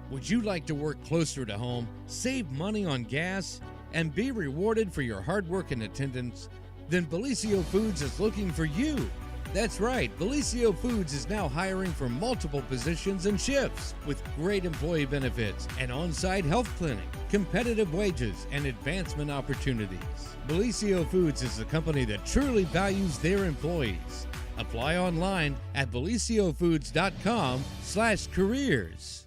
Would you like to work closer to home, save money on gas, and be rewarded for your hard work and attendance? Then Bellisio Foods is looking for you. That's right, Bellisio Foods is now hiring for multiple positions and shifts with great employee benefits, an on-site health clinic, competitive wages, and advancement opportunities. Bellisio Foods is a company that truly values their employees. Apply online at belisiofoods.com/careers.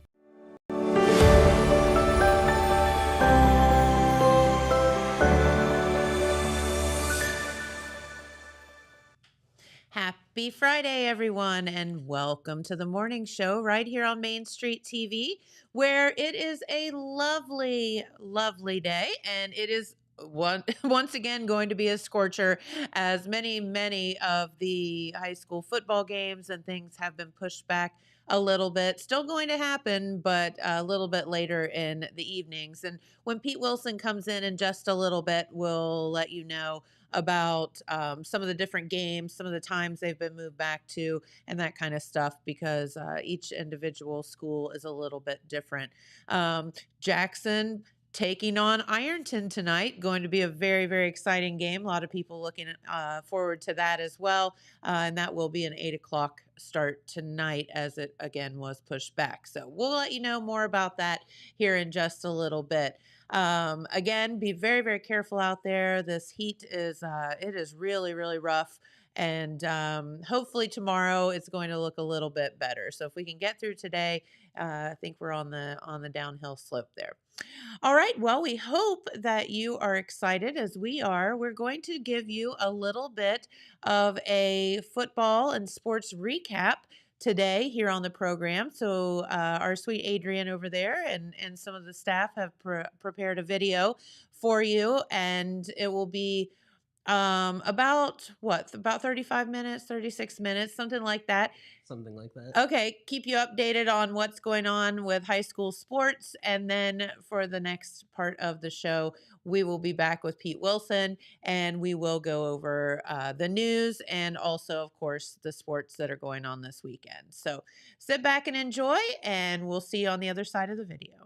Happy Friday, everyone, and welcome to the morning show right here on Main Street TV, where it is a lovely, lovely day, and it is once again going to be a scorcher as many of the high school football games and things have been pushed back a little bit. Still going to happen, but a little bit later in the evenings. And when Pete Wilson comes in just a little bit, we'll let you know about some of the different games, some of the times they've been moved back to, and that kind of stuff, because each individual school is a little bit different. Jackson taking on Ironton tonight. Going to be a very exciting game. A lot of people looking forward to that as well. And that will be an 8 o'clock start tonight, as it again was pushed back. So we'll let you know more about that here in just a little bit. Again, be very careful out there. This heat is it is really rough, and hopefully tomorrow it's going to look a little bit better. So if we can get through today, I think we're on the downhill slope there. All right, well, we hope that you are excited as we are. We're going to give you a little bit of a football and sports recap today here on the program. So our sweet Adrian over there and some of the staff have prepared a video for you, and it will be about 35 minutes, 36 minutes, something like that. Something like that. Okay, keep you updated on what's going on with high school sports. And then for the next part of the show, we will be back with Pete Wilson, and we will go over the news and also, of course, the sports that are going on this weekend. So sit back and enjoy, and we'll see you on the other side of the video.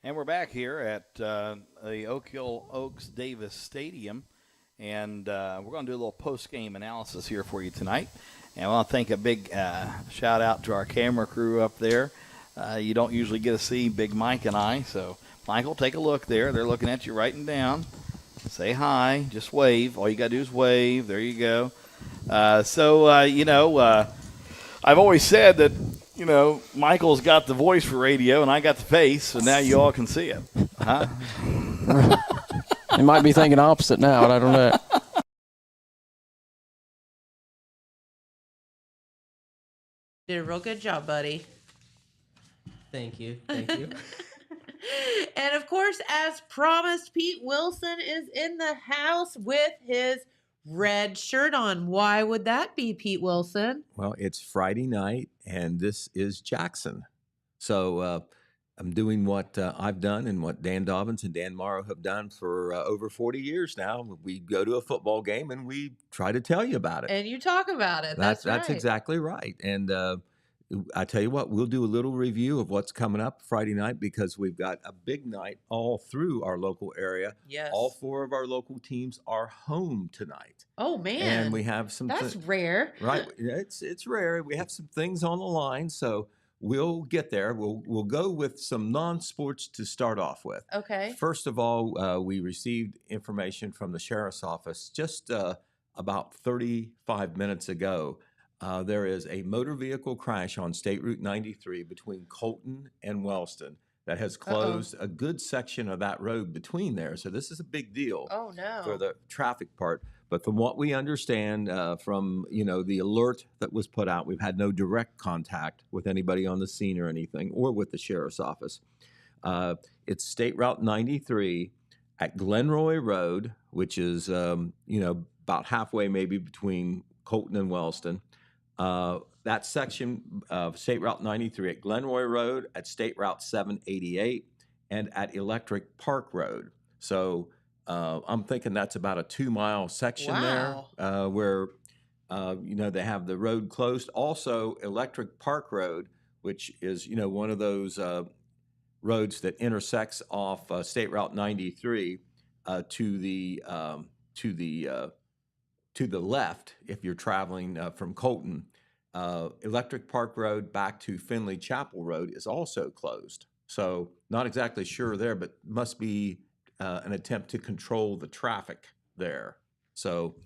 And we're back here at the Oak Hill Oaks Davis Stadium. And we're going to do a little post game analysis here for you tonight. And I want to thank a big shout out to our camera crew up there. You don't usually get to see Big Mike and I. So, Michael, take a look there. They're looking at you, writing down. Say hi. Just wave. All you got to do is wave. There you go. I've always said that, Michael's got the voice for radio and I got the face, so now you all can see it. Huh? You might be thinking opposite now, and I don't know. Did a real good job, buddy. Thank you. Thank you. And of course, as promised, Pete Wilson is in the house with his red shirt on. Why would that be, Pete Wilson? Well, it's Friday night, and this is Jackson. So I'm doing what I've done and what Dan Dobbins and Dan Morrow have done for over 40 years now. We go to a football game, and we try to tell you about it. And you talk about it. That's right. That's exactly right. And I tell you what, we'll do a little review of what's coming up Friday night because we've got a big night all through our local area. Yes. All 4 of our local teams are home tonight. Oh, man. And we have some... That's rare. Right. It's rare. We have some things on the line, so we'll get there. We'll go with some non-sports to start off with. Okay. First of all, we received information from the sheriff's office just about 35 minutes ago. There is a motor vehicle crash on State Route 93 between Colton and Wellston that has closed a good section of that road between there. So this is a big deal for the traffic part. But from what we understand from, the alert that was put out, we've had no direct contact with anybody on the scene or anything, or with the sheriff's office. It's State Route 93 at Glenroy Road, which is, about halfway maybe between Colton and Wellston. That section of State Route 93 at Glenroy Road, at State Route 788, and at Electric Park Road. So I'm thinking that's about a 2-mile section there where, they have the road closed. Also, Electric Park Road, which is, one of those roads that intersects off State Route 93 to the left if you're traveling from Colton. Electric Park Road back to Finley Chapel Road is also closed. So not exactly sure there, but must be an attempt to control the traffic there. So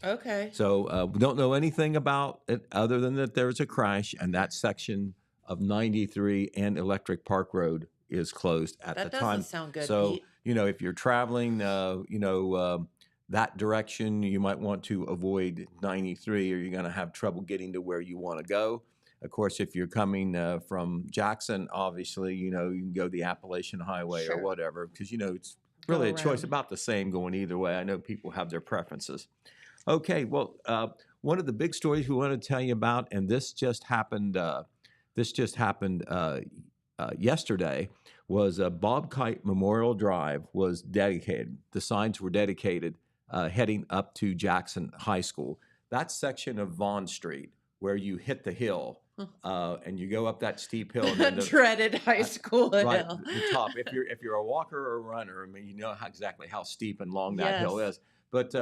we don't know anything about it other than that there's a crash, and that section of 93 and Electric Park Road is closed at the time. That doesn't sound good, So, Pete. if you're traveling, that direction, you might want to avoid 93, or you're going to have trouble getting to where you want to go. Of course, if you're coming from Jackson, obviously, you can go the Appalachian Highway or whatever, because, it's really a choice about the same going either way. I know people have their preferences. Okay, well, one of the big stories we want to tell you about, and this just happened yesterday, was Bob Kite Memorial Drive was dedicated. The signs were dedicated heading up to Jackson High School. That section of Vaughn Street where you hit the hill and you go up that steep hill. And Dreaded high school right, hill. the top. If you're a walker or a runner, you know exactly how steep and long that hill is. But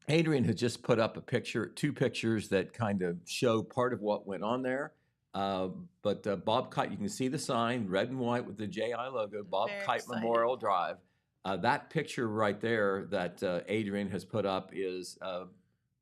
Adrian has just put up two pictures that kind of show part of what went on there. But Bob Kite, you can see the sign, red and white with the JI logo, Bob Kite Memorial Drive. That picture right there that Adrian has put up is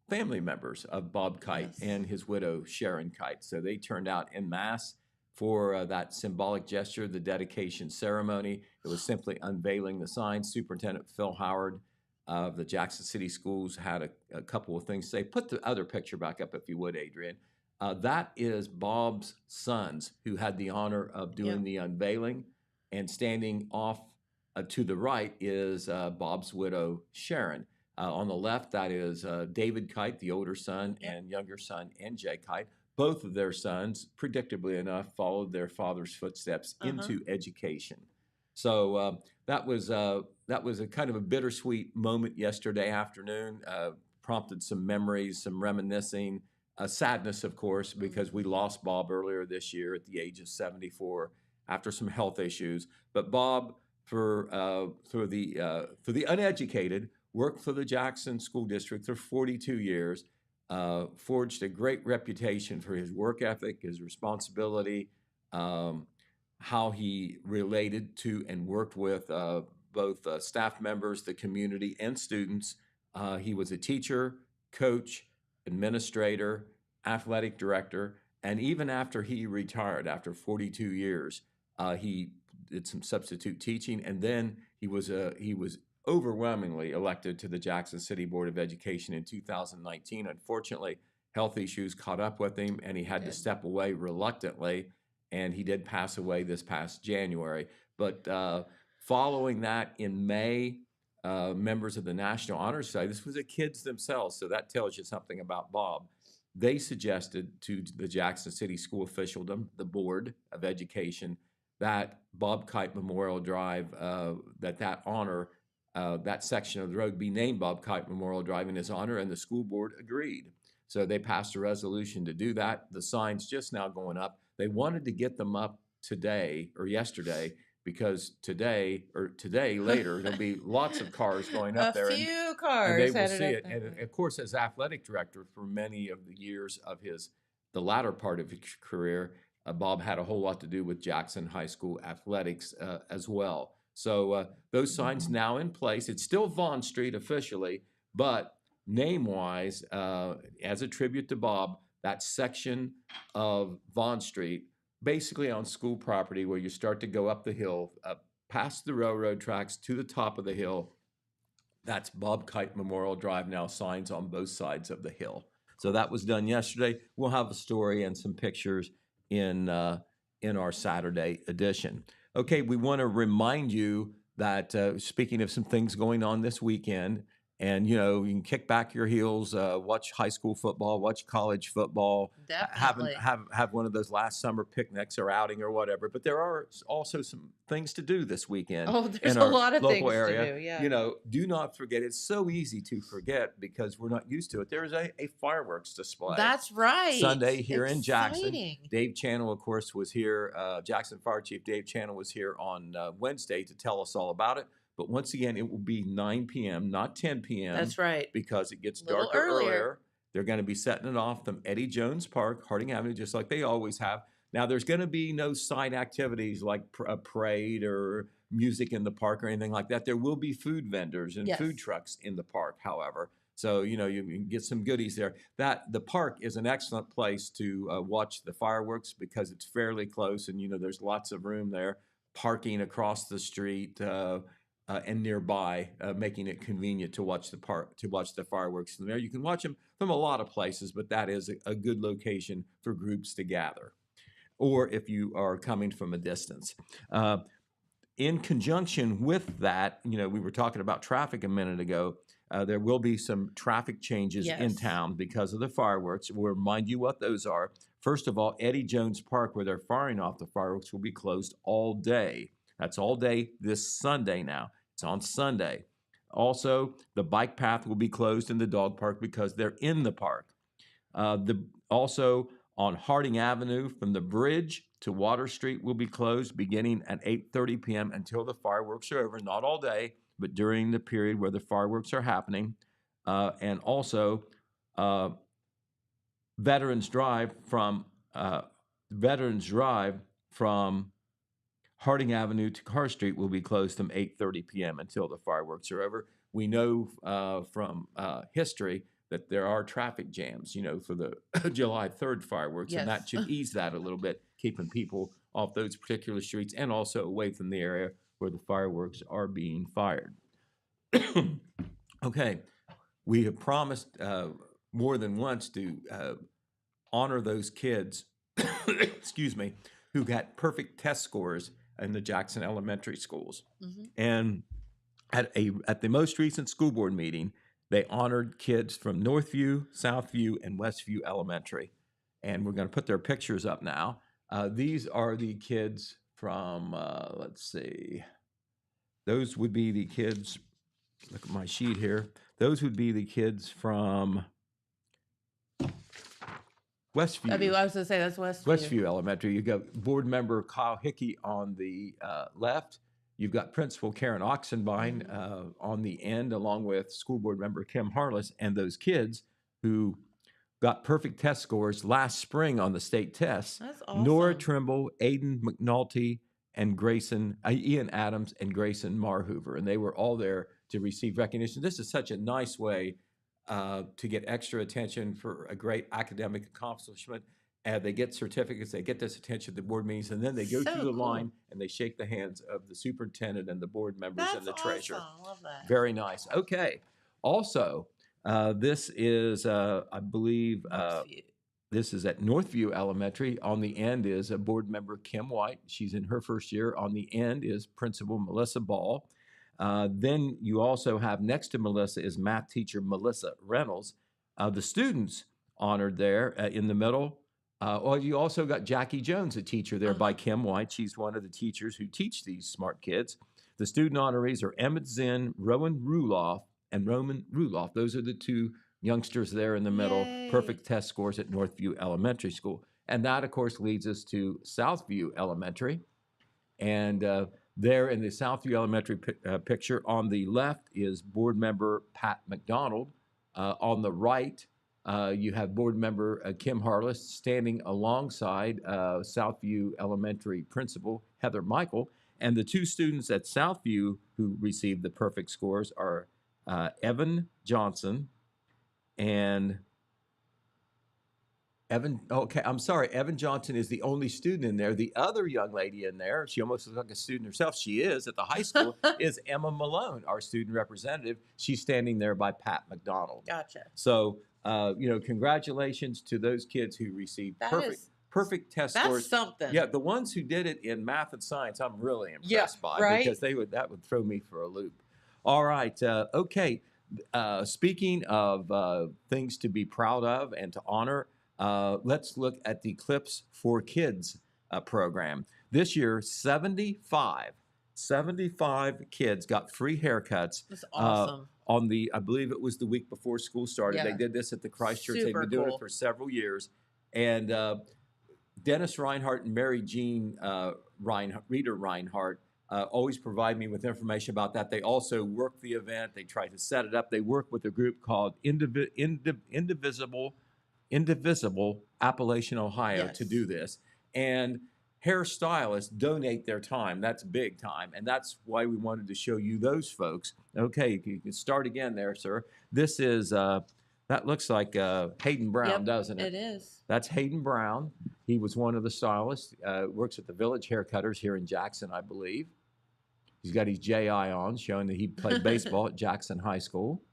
family members of Bob Kite and his widow, Sharon Kite. So they turned out en masse for that symbolic gesture, the dedication ceremony. It was simply unveiling the sign. Superintendent Phil Howard of the Jackson City Schools had a couple of things to say. Put the other picture back up if you would, Adrian. That is Bob's sons who had the honor of doing the unveiling, and standing off to the right is Bob's widow, Sharon. On the left, that is David Kite, the older son, and younger son, NJ Kite. Both of their sons, predictably enough, followed their father's footsteps into education. So that was a kind of a bittersweet moment yesterday afternoon. Prompted some memories, some reminiscing, sadness, of course, because we lost Bob earlier this year at the age of 74. after some health issues. But Bob, for the uneducated, worked for the Jackson School District for 42 years, forged a great reputation for his work ethic, his responsibility, how he related to and worked with both staff members, the community, and students. He was a teacher, coach, administrator, athletic director, and even after he retired after 42 years, he did some substitute teaching, and then he was overwhelmingly elected to the Jackson City Board of Education in 2019. Unfortunately, health issues caught up with him, and he had to step away reluctantly, and he did pass away this past January. But following that, in May, members of the National Honor Society, this was the kids themselves, so that tells you something about Bob. They suggested to the Jackson City School officialdom, the Board of Education, that Bob Kite Memorial Drive, that honor, that section of the road be named Bob Kite Memorial Drive in his honor, and the school board agreed. So they passed a resolution to do that. The sign's just now going up. They wanted to get them up today or yesterday, because today later there'll be lots of cars going up there. A few cars. And they will headed see up it. there. And of course, as athletic director for many of the years of the latter part of his career, Bob had a whole lot to do with Jackson High School athletics as well. So those signs now in place. It's still Vaughn Street officially, but name-wise, as a tribute to Bob, that section of Vaughn Street, basically on school property where you start to go up the hill, past the railroad tracks to the top of the hill, that's Bob Kite Memorial Drive now, signs on both sides of the hill. So that was done yesterday. We'll have a story and some pictures in our Saturday edition. Okay, we want to remind you that speaking of some things going on this weekend, and you can kick back your heels, watch high school football, watch college football, Definitely. have one of those last summer picnics or outing or whatever. But there are also some things to do this weekend. Oh, there's in a our lot of local things area. to do. Yeah. Do not forget. It's so easy to forget because we're not used to it. There is a fireworks display. That's right. Sunday here in Jackson. Exciting. Dave Channel, of course, was here. Jackson Fire Chief Dave Channel was here on Wednesday to tell us all about it. But once again, it will be 9 p.m., not 10 p.m. That's right. Because it gets Little darker earlier. earlier. They're going to be setting it off from Eddie Jones Park, Harding Avenue, just like they always have. Now, there's going to be no side activities like a parade or music in the park or anything like that. There will be food vendors and Yes. food trucks in the park, however. So, you can get some goodies there. The park is an excellent place to watch the fireworks because it's fairly close and, there's lots of room there, parking across the street and nearby, making it convenient to watch the fireworks from there. You can watch them from a lot of places, but that is a good location for groups to gather, or if you are coming from a distance. In conjunction with that, we were talking about traffic a minute ago. There will be some traffic changes in Yes. town because of the fireworks. We'll remind you what those are. First of all, Eddie Jones Park, where they're firing off the fireworks, will be closed all day. That's all day this Sunday now. It's on Sunday. Also, the bike path will be closed in the dog park because they're in the park. Also, on Harding Avenue, from the bridge to Water Street will be closed beginning at 8:30 p.m. until the fireworks are over. Not all day, but during the period where the fireworks are happening. And also, Veterans Drive from Harding Avenue to Carr Street will be closed from 8:30 p.m. until the fireworks are over. We know from history that there are traffic jams, for the July 3rd fireworks, and that Yes. should ease that a little bit, keeping people off those particular streets and also away from the area where the fireworks are being fired. Okay, we have promised more than once to honor those kids, excuse me, who got perfect test scores in the Jackson elementary schools. Mhm. And at the most recent school board meeting, they honored kids from Northview, Southview, and Westview Elementary. And we're going to put their pictures up now. These are the kids from, let's see, those would be the kids, look at my sheet here. Those would be the kids from Westview. I was going to say that's Westview. Westview Elementary. You got board member Kyle Hickey on the left. You've got Principal Karen Oxenbein on the end, along with school board member Kim Harless, and those kids who got perfect test scores last spring on the state tests. That's awesome. Nora Trimble, Aiden McNulty, and Ian Adams and Grayson Marhoover. And they were all there to receive recognition. This is such a nice way to get extra attention for a great academic accomplishment. They get certificates, they get this attention at the board meetings, and then they go through the line and they shake the hands of the superintendent and the board members and the treasurer. Awesome. I love that. Very nice. Okay. Also, this is, I believe, this is at Northview Elementary. On the end is a board member, Kim White. She's in her first year. On the end is Principal Melissa Ball. Then you also have next to Melissa is math teacher Melissa Reynolds. The students honored there in the middle. Well, you also got Jackie Jones, a teacher there by Kim White. She's one of the teachers who teach these smart kids. The student honorees are Emmett Zinn, Rowan Ruloff, and Roman Ruloff. Those are the two youngsters there in the middle. Yay. Perfect test scores at Northview Elementary School. And that, of course, leads us to Southview Elementary. And there in the Southview Elementary picture on the left is board member Pat McDonald. On the right, you have board member Kim Harless standing alongside Southview Elementary principal Heather Michael. And the two students at Southview who received the perfect scores are Evan Johnson and Evan Johnson is the only student in there. The other young lady in there, she almost looks like a student herself. She is at the high school, is Emma Malone, our student representative. She's standing there by Pat McDonald. Gotcha. So, congratulations to those kids who received perfect test scores. That's something. Yeah, the ones who did it in math and science, I'm really impressed by right? because that would throw me for a loop. All right, okay. Speaking of things to be proud of and to honor, let's look at the Clips for Kids program. This year, 75 kids got free haircuts. That's awesome. I believe it was the week before school started. Yeah. They did this at the Christchurch. Super They've been doing cool. it for several years. And Dennis Reinhardt and Mary Jean Reinhardt always provide me with information about that. They also work the event. They try to set it up. They work with a group called Indivisible Appalachian, Ohio to do this. And hairstylists donate their time. That's big time. And that's why we wanted to show you those folks. Okay, you can start again there, sir. This is, that looks like Hayden Brown, doesn't it? It is. That's Hayden Brown. He was one of the stylists, works at the Village Haircutters here in Jackson, I believe. He's got his JI on, showing that he played baseball at Jackson High School.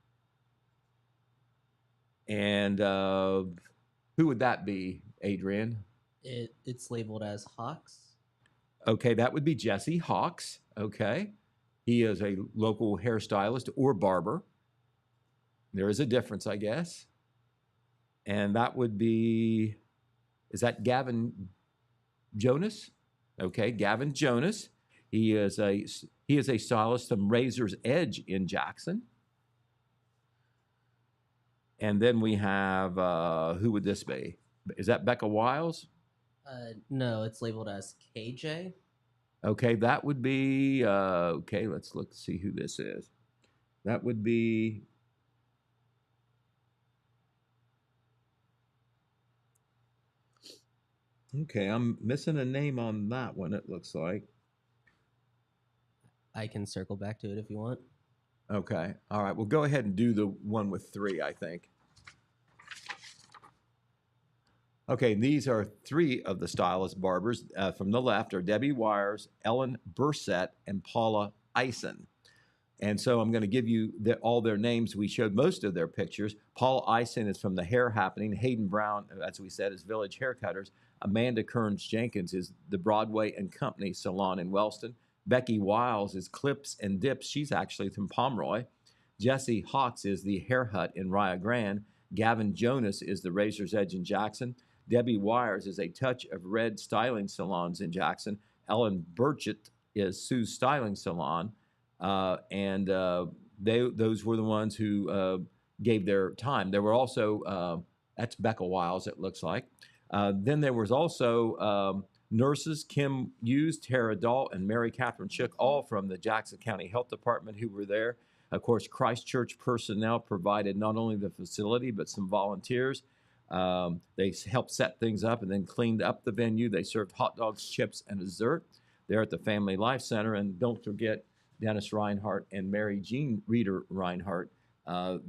And who would that be, Adrian? It's labeled as Hawks. Okay, that would be Jesse Hawks. Okay. He is a local hairstylist or barber. There is a difference, I guess. And that would be, is that Gavin Jonas? Okay, Gavin Jonas. He is a stylist from Razor's Edge in Jackson. And then we have, who would this be? Is that Becca Wiles? No, it's labeled as KJ. Okay, that would be, okay, let's look, see who this is. That would be, okay, I'm missing a name on that one, it looks like. I can circle back to it if you want. Okay, all right, we'll go ahead and do the one with 3, I think. Okay, these are 3 of the stylist barbers. From the left are Debbie Wires, Ellen Bursett, and Paula Eisen. And so I'm going to give you all their names. We showed most of their pictures. Paula Eisen is from The Hair Happening. Hayden Brown, as we said, is Village Haircutters. Amanda Kearns Jenkins is the Broadway and Company Salon in Wellston. Becky Wiles is Clips and Dips. She's actually from Pomeroy. Jesse Hawks is the Hair Hut in Rio Grande. Gavin Jonas is the Razor's Edge in Jackson. Debbie Wires is a Touch of Red styling salons in Jackson. Ellen Burchett is Sue's Styling Salon. Those were the ones who gave their time. There were also, that's Becca Wiles, it looks like. Then there was also nurses Kim Hughes, Tara Dahl, and Mary Catherine Shook, all from the Jackson County Health Department who were there. Of course, Christchurch personnel provided not only the facility, but some volunteers. They helped set things up and then cleaned up the venue. They served hot dogs, chips, and dessert there at the Family Life Center. And don't forget Dennis Reinhardt and Mary Jean Reeder Reinhardt.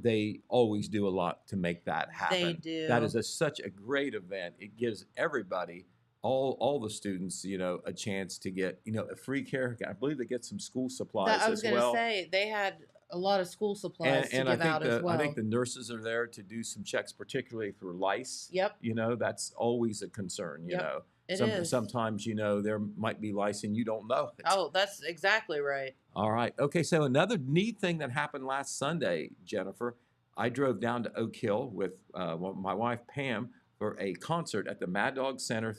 They always do a lot to make that happen. They do. That is such a great event. It gives everybody, all the students, a chance to get, a free care. I believe they get some school supplies I was as going to well. say they had a lot of school supplies to And give out as well. I think the nurses are there to do some checks, particularly for lice. Yep. That's always a concern, Yep, it is. Sometimes, there might be lice and you don't know it. Oh, that's exactly right. All right. Okay, so another neat thing that happened last Sunday, Jennifer, I drove down to Oak Hill with my wife, Pam, for a concert at the Mad Dog Center,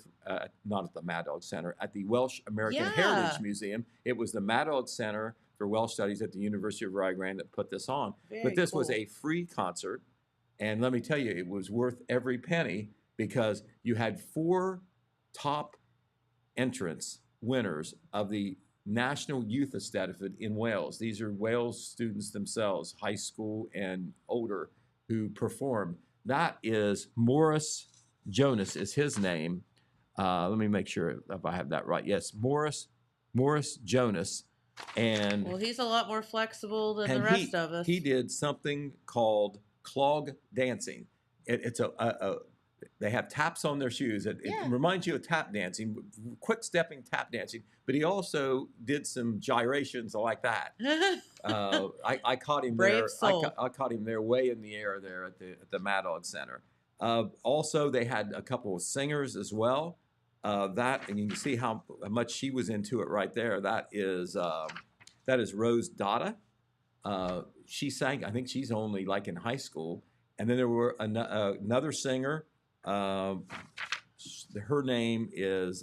not at the Mad Dog Center, at the Welsh American Heritage Museum. It was the Mad Dog Center for Welsh Studies at the University of Rio Grande that put this on. But this was a free concert, and let me tell you, it was worth every penny because you had 4 top entrants winners of the National Youth Eisteddfod in Wales. These are Wales students themselves, high school and older, who performed. That is Morris Jonas is his name. Let me make sure if I have that right. Yes, Morris Jonas. And well, he's a lot more flexible than the rest of us. He did something called clog dancing. It's they have taps on their shoes. It reminds you of tap dancing, quick stepping tap dancing. But he also did some gyrations like that. I caught him Brave there. soul. I caught him there, way in the air there at the Mad Dog Center. Also, they had a couple of singers as well. And you can see how much she was into it right there. That is Rose Dada. She sang. I think she's only like in high school. And then there were another singer. Her name is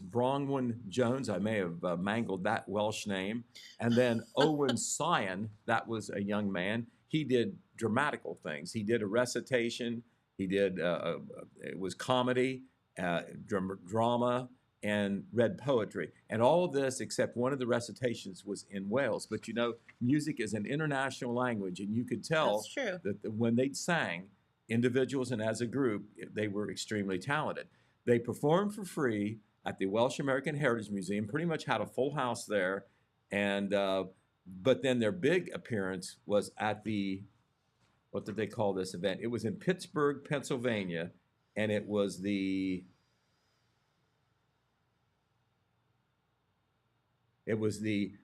Bronwyn Jones. I may have mangled that Welsh name. And then Owen Sion, that was a young man. He did dramatical things. He did a recitation. He did it was comedy, drama, and read poetry. And all of this, except one of the recitations, was in Wales. But music is an international language, and you could tell That's true. that when they sang, individuals and as a group, they were extremely talented. They performed for free at the Welsh American Heritage Museum, pretty much had a full house there. And but then their big appearance was at what did they call this event? It was in Pittsburgh, Pennsylvania, and it was the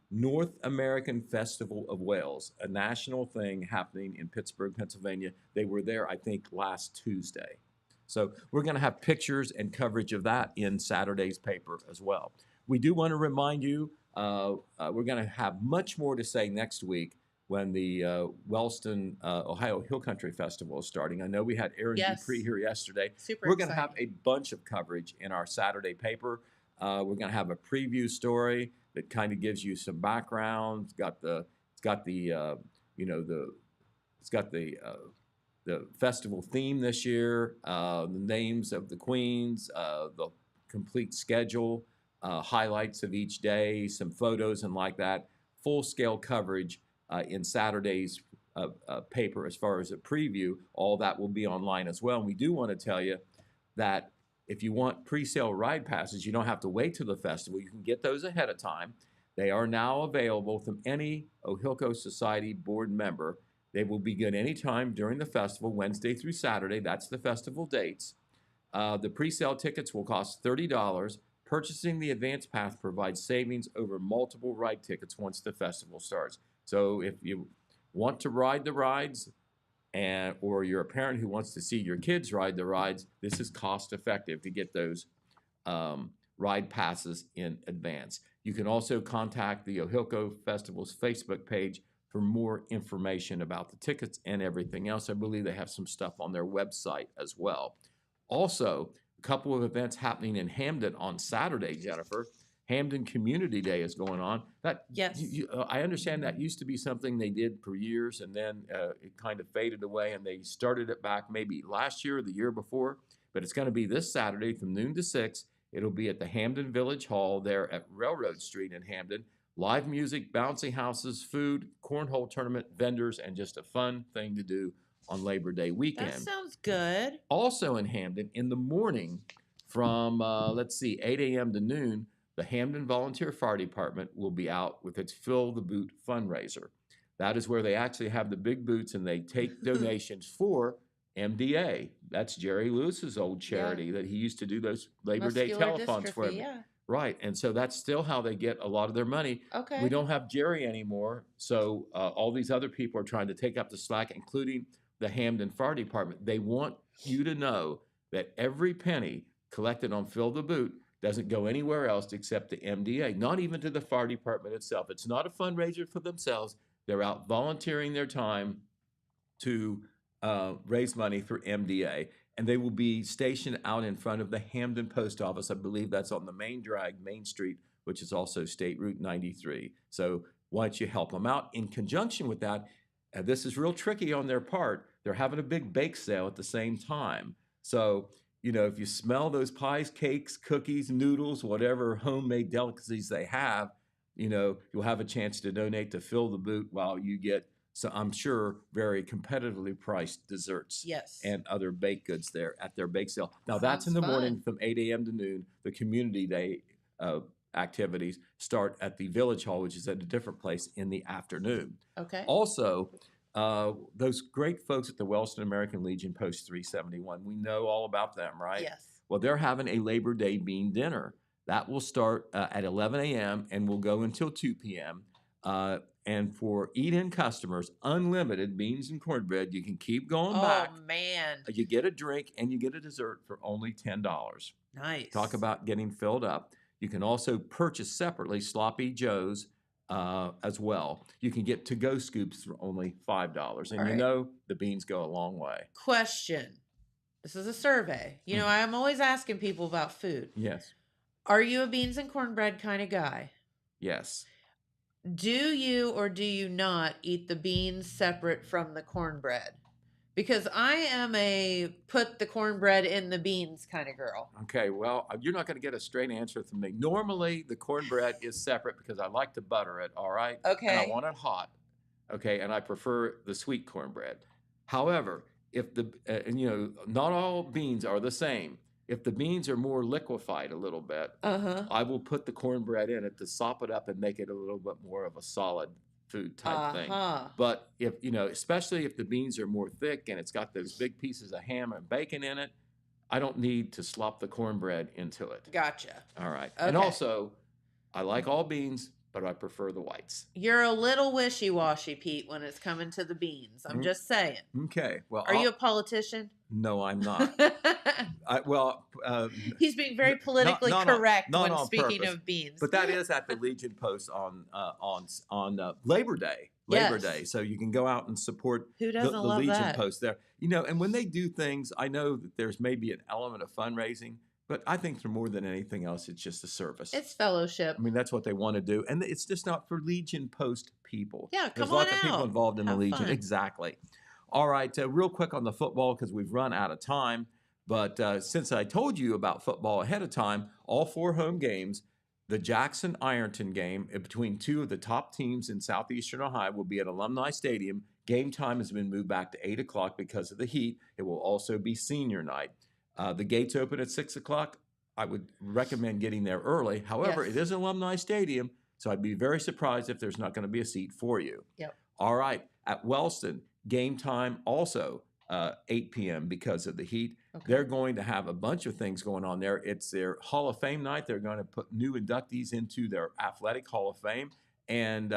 North American Festival of Wales, a national thing happening in Pittsburgh, Pennsylvania. They were there, I think, last Tuesday. So we're going to have pictures and coverage of that in Saturday's paper as well. We do want to remind you, we're going to have much more to say next week when the Wellston, Ohio Hill Country Festival is starting. I know we had Aaron Dupree here yesterday. Super We're going to exciting. have a bunch of coverage in our Saturday paper. We're going to have a preview story that kind of gives you some background. It's got the festival theme this year, the names of the queens, the complete schedule, highlights of each day, some photos and like that. Full-scale coverage in Saturday's paper as far as a preview. All that will be online as well. And we do want to tell you that if you want pre-sale ride passes, you don't have to wait till the festival. You can get those ahead of time. They are now available from any Ohilco Society board member. They will be good anytime during the festival, Wednesday through Saturday. That's the festival dates. The pre-sale tickets will cost $30. Purchasing the advance pass provides savings over multiple ride tickets once the festival starts. So if you want to ride the rides, or you're a parent who wants to see your kids ride the rides, this is cost effective to get those ride passes in advance. You can also contact the Ohilco Festival's Facebook page for more information about the tickets and everything else. I believe they have some stuff on their website as well. Also, a couple of events happening in Hamden on Saturday, Jennifer. Hamden Community Day is going on. That Yes. I understand that used to be something they did for years, and then it kind of faded away, and they started it back maybe last year or the year before. But it's going to be this Saturday from noon to 6. It'll be at the Hamden Village Hall there at Railroad Street in Hamden. Live music, bouncy houses, food, cornhole tournament, vendors, and just a fun thing to do on Labor Day weekend. That sounds good. Also in Hamden, in the morning from, 8 a.m. to noon, the Hamden Volunteer Fire Department will be out with its Fill the Boot fundraiser. That is where they actually have the big boots and they take donations for MDA. That's Jerry Lewis's old charity that he used to do those Labor Day Muscular telethons for dystrophy, him. yeah. Right, and so that's still how they get a lot of their money. Okay. We don't have Jerry anymore, so all these other people are trying to take up the slack, including the Hamden Fire Department. They want you to know that every penny collected on Fill the Boot doesn't go anywhere else except to MDA, not even to the fire department itself. It's not a fundraiser for themselves. They're out volunteering their time to raise money for MDA, and they will be stationed out in front of the Hamden Post Office. I believe that's on the main drag, Main Street, which is also State Route 93. So why don't you help them out? In conjunction with that, this is real tricky on their part. They're having a big bake sale at the same time. So, if you smell those pies, cakes, cookies, noodles, whatever homemade delicacies they have, you'll have a chance to donate to Fill the Boot while you get, so I'm sure, very competitively priced desserts Yes. and other baked goods there at their bake sale. Now, that's in Sounds the morning fun. from 8 a.m. to noon. The Community Day activities start at the Village Hall, which is at a different place in the afternoon. Okay. Also, those great folks at the Wellston American Legion Post 371, we know all about them, right? Yes. Well, they're having a Labor Day bean dinner. That will start at 11 a.m. and will go until 2 p.m. And for eat-in customers, unlimited beans and cornbread. You can keep going back. Oh, man. You get a drink and you get a dessert for only $10. Nice. Talk about getting filled up. You can also purchase separately Sloppy Joe's as well. You can get to-go scoops for only $5. And All right. the beans go a long way. Question. This is a survey. I'm always asking people about food. Yes. Are you a beans and cornbread kind of guy? Yes. Do you or do you not eat the beans separate from the cornbread? Because I am a put the cornbread in the beans kind of girl. Okay, well, you're not going to get a straight answer from me. Normally, the cornbread is separate because I like to butter it, all right? Okay. And I want it hot, okay? And I prefer the sweet cornbread. However, if not all beans are the same. If the beans are more liquefied a little bit, I will put the cornbread in it to sop it up and make it a little bit more of a solid food type thing. But if, especially if the beans are more thick and it's got those big pieces of ham and bacon in it, I don't need to slop the cornbread into it. Gotcha. All right. And Okay. also, I like all beans, but I prefer the whites. You're a little wishy-washy, Pete, when it's coming to the beans. I'm just saying. Okay. Well, Are you a politician? No, I'm not. He's being very politically not correct not when on speaking purpose. of beans. But that is at the Legion Post on Labor Day. Labor Yes. Day, so you can go out and support Who the doesn't love Legion that? Post there. And when they do things, I know that there's maybe an element of fundraising, but I think for more than anything else, it's just a service. It's fellowship. I mean, that's what they want to do, and it's just not for Legion Post people. Yeah, There's come on lots of people out. involved in the Have Legion. fun. Exactly. All right, real quick on the football because we've run out of time. But since I told you about football ahead of time, all 4 home games, the Jackson-Ironton game between 2 of the top teams in southeastern Ohio will be at Alumni Stadium. Game time has been moved back to 8 o'clock because of the heat. It will also be senior night. The gates open at 6 o'clock. I would recommend getting there early. However, Yes. It is Alumni Stadium, so I'd be very surprised if there's not going to be a seat for you. Yep. All right. At Wellston, game time also 8 p.m. because of the heat. Okay. They're going to have a bunch of things going on there. It's their Hall of Fame night. They're going to put new inductees into their athletic Hall of Fame. And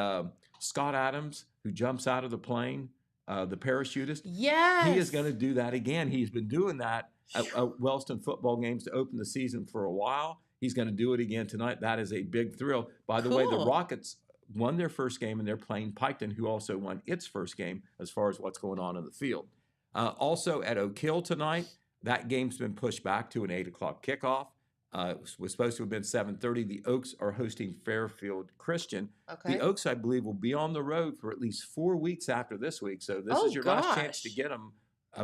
Scott Adams, who jumps out of the plane, the parachutist, Yes. he is going to do that again. He's been doing that at Wellston football games to open the season for a while. He's going to do it again tonight. That is a big thrill. By the way, the Cool. Rockets won their first game, and they're playing Piketon, who also won its first game as far as what's going on in the field. Also at Oak Hill tonight, that game's been pushed back to an 8 o'clock kickoff. It was supposed to have been 7:30. The Oaks are hosting Fairfield Christian. Okay. The Oaks, I believe, will be on the road for at least 4 weeks after this week. So this Oh, is your last chance to gosh. get them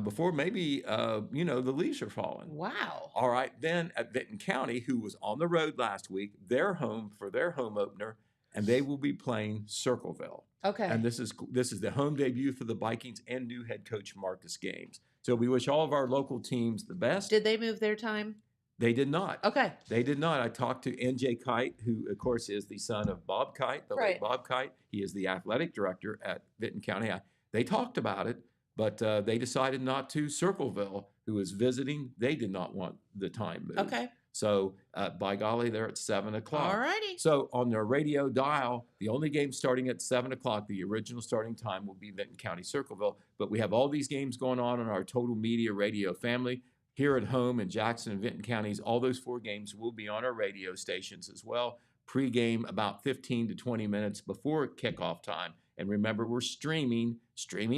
before maybe, the leaves are falling. Wow. All right, then at Vinton County, who was on the road last week, they're home for their home opener, and they will be playing Circleville. Okay. And this is the home debut for the Vikings and new head coach Marcus Games. So we wish all of our local teams the best. Did they move their time? They did not. Okay. They did not. I talked to N.J. Kite, who, of course, is the son of Bob Kite, the Right. late Bob Kite. He is the athletic director at Vinton County. They talked about it, but they decided not to. Circleville, who was visiting, they did not want the time moved. Okay. So, by golly, they're at 7 o'clock. All righty. So, on their radio dial, the only game starting at 7 o'clock, the original starting time will be Vinton County Circleville. But we have all these games going on in our Total Media Radio family. Here at home in Jackson and Vinton counties, all those 4 games will be on our radio stations as well. Pre-game about 15 to 20 minutes before kickoff time. And remember, we're streaming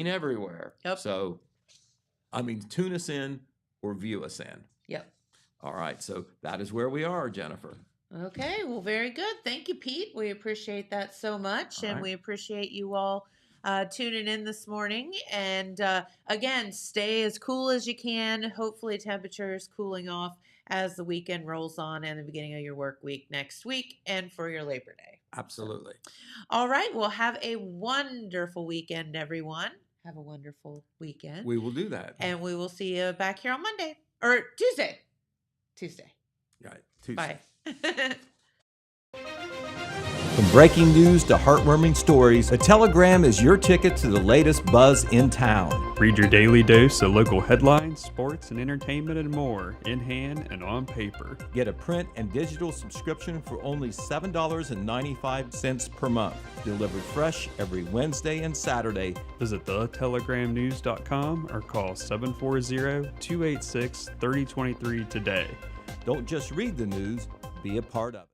everywhere. Yep. So, tune us in or view us in. Yep. All right, so that is where we are, Jennifer. Okay. Well, very good. Thank you, Pete. We appreciate that so much. All And right. we appreciate you all tuning in this morning. And again, stay as cool as you can. Hopefully, temperature is cooling off as the weekend rolls on and the beginning of your work week next week and for your Labor Day. Absolutely. All right. Well, have a wonderful weekend, everyone. Have a wonderful weekend. We will do that. And we will see you back here on Monday or Tuesday. Right, Tuesday. Bye. From breaking news to heartwarming stories, The Telegram is your ticket to the latest buzz in town. Read your daily dose of local headlines, sports, and entertainment and more in hand and on paper. Get a print and digital subscription for only $7.95 per month. Delivered fresh every Wednesday and Saturday. Visit thetelegramnews.com or call 740-286-3023 today. Don't just read the news, be a part of it.